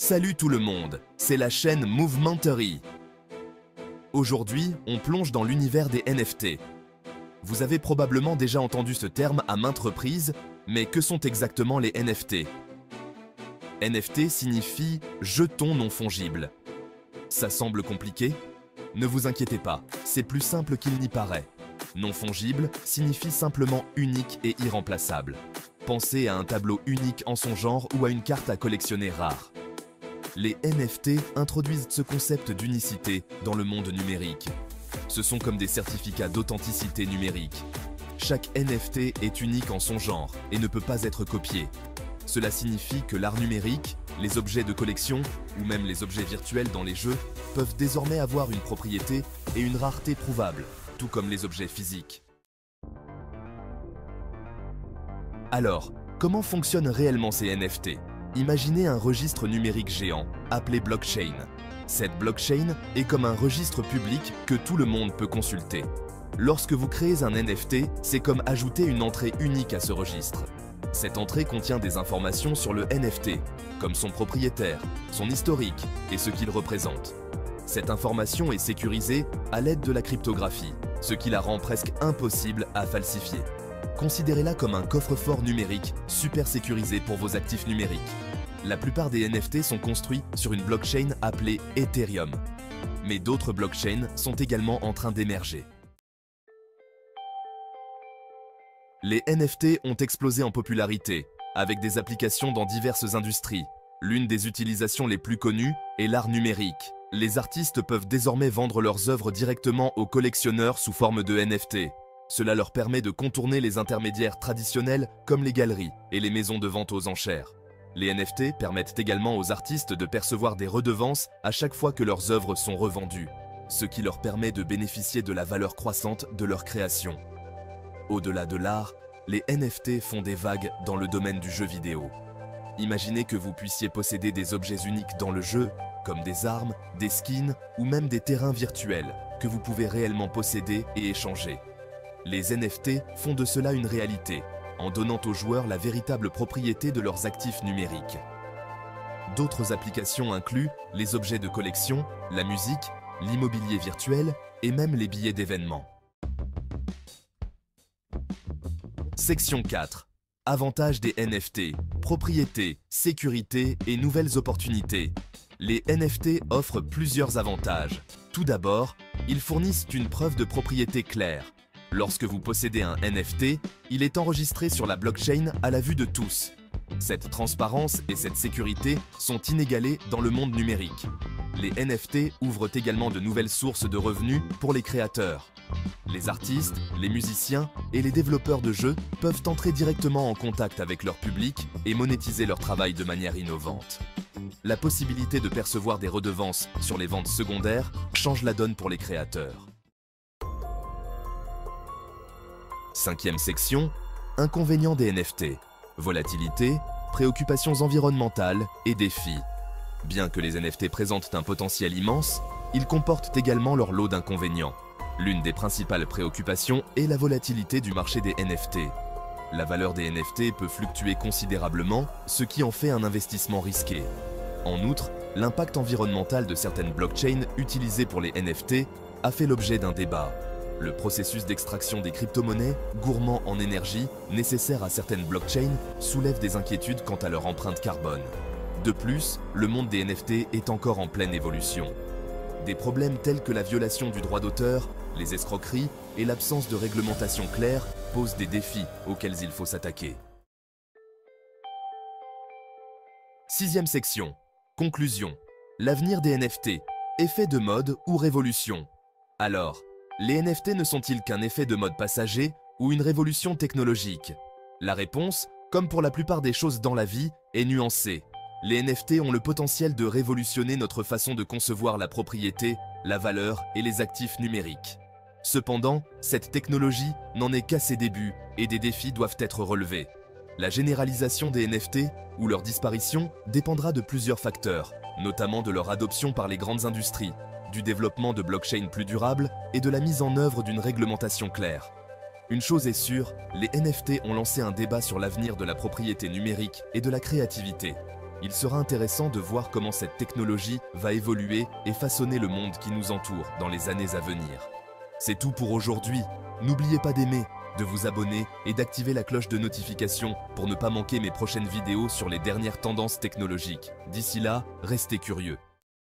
Salut tout le monde, c'est la chaîne Movementery. Aujourd'hui, on plonge dans l'univers des NFT. Vous avez probablement déjà entendu ce terme à maintes reprises, mais que sont exactement les NFT? NFT signifie « jetons non fongibles ». Ça semble compliqué? Ne vous inquiétez pas, c'est plus simple qu'il n'y paraît. Non fongible signifie simplement unique et irremplaçable. Pensez à un tableau unique en son genre ou à une carte à collectionner rare. Les NFT introduisent ce concept d'unicité dans le monde numérique. Ce sont comme des certificats d'authenticité numérique. Chaque NFT est unique en son genre et ne peut pas être copié. Cela signifie que l'art numérique, les objets de collection ou même les objets virtuels dans les jeux peuvent désormais avoir une propriété et une rareté prouvable, tout comme les objets physiques. Alors, comment fonctionnent réellement ces NFT? Imaginez un registre numérique géant, appelé blockchain. Cette blockchain est comme un registre public que tout le monde peut consulter. Lorsque vous créez un NFT, c'est comme ajouter une entrée unique à ce registre. Cette entrée contient des informations sur le NFT, comme son propriétaire, son historique et ce qu'il représente. Cette information est sécurisée à l'aide de la cryptographie, ce qui la rend presque impossible à falsifier. Considérez-la comme un coffre-fort numérique super sécurisé pour vos actifs numériques. La plupart des NFT sont construits sur une blockchain appelée Ethereum. Mais d'autres blockchains sont également en train d'émerger. Les NFT ont explosé en popularité, avec des applications dans diverses industries. L'une des utilisations les plus connues est l'art numérique. Les artistes peuvent désormais vendre leurs œuvres directement aux collectionneurs sous forme de NFT. Cela leur permet de contourner les intermédiaires traditionnels comme les galeries et les maisons de vente aux enchères. Les NFT permettent également aux artistes de percevoir des redevances à chaque fois que leurs œuvres sont revendues, ce qui leur permet de bénéficier de la valeur croissante de leur création. Au-delà de l'art, les NFT font des vagues dans le domaine du jeu vidéo. Imaginez que vous puissiez posséder des objets uniques dans le jeu, comme des armes, des skins ou même des terrains virtuels que vous pouvez réellement posséder et échanger. Les NFT font de cela une réalité, en donnant aux joueurs la véritable propriété de leurs actifs numériques. D'autres applications incluent les objets de collection, la musique, l'immobilier virtuel et même les billets d'événements. Section 4. Avantages des NFT, propriétés, sécurité et nouvelles opportunités. Les NFT offrent plusieurs avantages. Tout d'abord, ils fournissent une preuve de propriété claire. Lorsque vous possédez un NFT, il est enregistré sur la blockchain à la vue de tous. Cette transparence et cette sécurité sont inégalées dans le monde numérique. Les NFT ouvrent également de nouvelles sources de revenus pour les créateurs. Les artistes, les musiciens et les développeurs de jeux peuvent entrer directement en contact avec leur public et monétiser leur travail de manière innovante. La possibilité de percevoir des redevances sur les ventes secondaires change la donne pour les créateurs. Cinquième section, inconvénients des NFT, volatilité, préoccupations environnementales et défis. Bien que les NFT présentent un potentiel immense, ils comportent également leur lot d'inconvénients. L'une des principales préoccupations est la volatilité du marché des NFT. La valeur des NFT peut fluctuer considérablement, ce qui en fait un investissement risqué. En outre, l'impact environnemental de certaines blockchains utilisées pour les NFT a fait l'objet d'un débat. Le processus d'extraction des crypto-monnaies, gourmand en énergie, nécessaire à certaines blockchains, soulève des inquiétudes quant à leur empreinte carbone. De plus, le monde des NFT est encore en pleine évolution. Des problèmes tels que la violation du droit d'auteur, les escroqueries et l'absence de réglementation claire posent des défis auxquels il faut s'attaquer. Sixième section. Conclusion. L'avenir des NFT. Effet de mode ou révolution? Alors, les NFT ne sont-ils qu'un effet de mode passager ou une révolution technologique? La réponse, comme pour la plupart des choses dans la vie, est nuancée. Les NFT ont le potentiel de révolutionner notre façon de concevoir la propriété, la valeur et les actifs numériques. Cependant, cette technologie n'en est qu'à ses débuts et des défis doivent être relevés. La généralisation des NFT ou leur disparition dépendra de plusieurs facteurs, notamment de leur adoption par les grandes industries, du développement de blockchains plus durables et de la mise en œuvre d'une réglementation claire. Une chose est sûre, les NFT ont lancé un débat sur l'avenir de la propriété numérique et de la créativité. Il sera intéressant de voir comment cette technologie va évoluer et façonner le monde qui nous entoure dans les années à venir. C'est tout pour aujourd'hui. N'oubliez pas d'aimer, de vous abonner et d'activer la cloche de notification pour ne pas manquer mes prochaines vidéos sur les dernières tendances technologiques. D'ici là, restez curieux.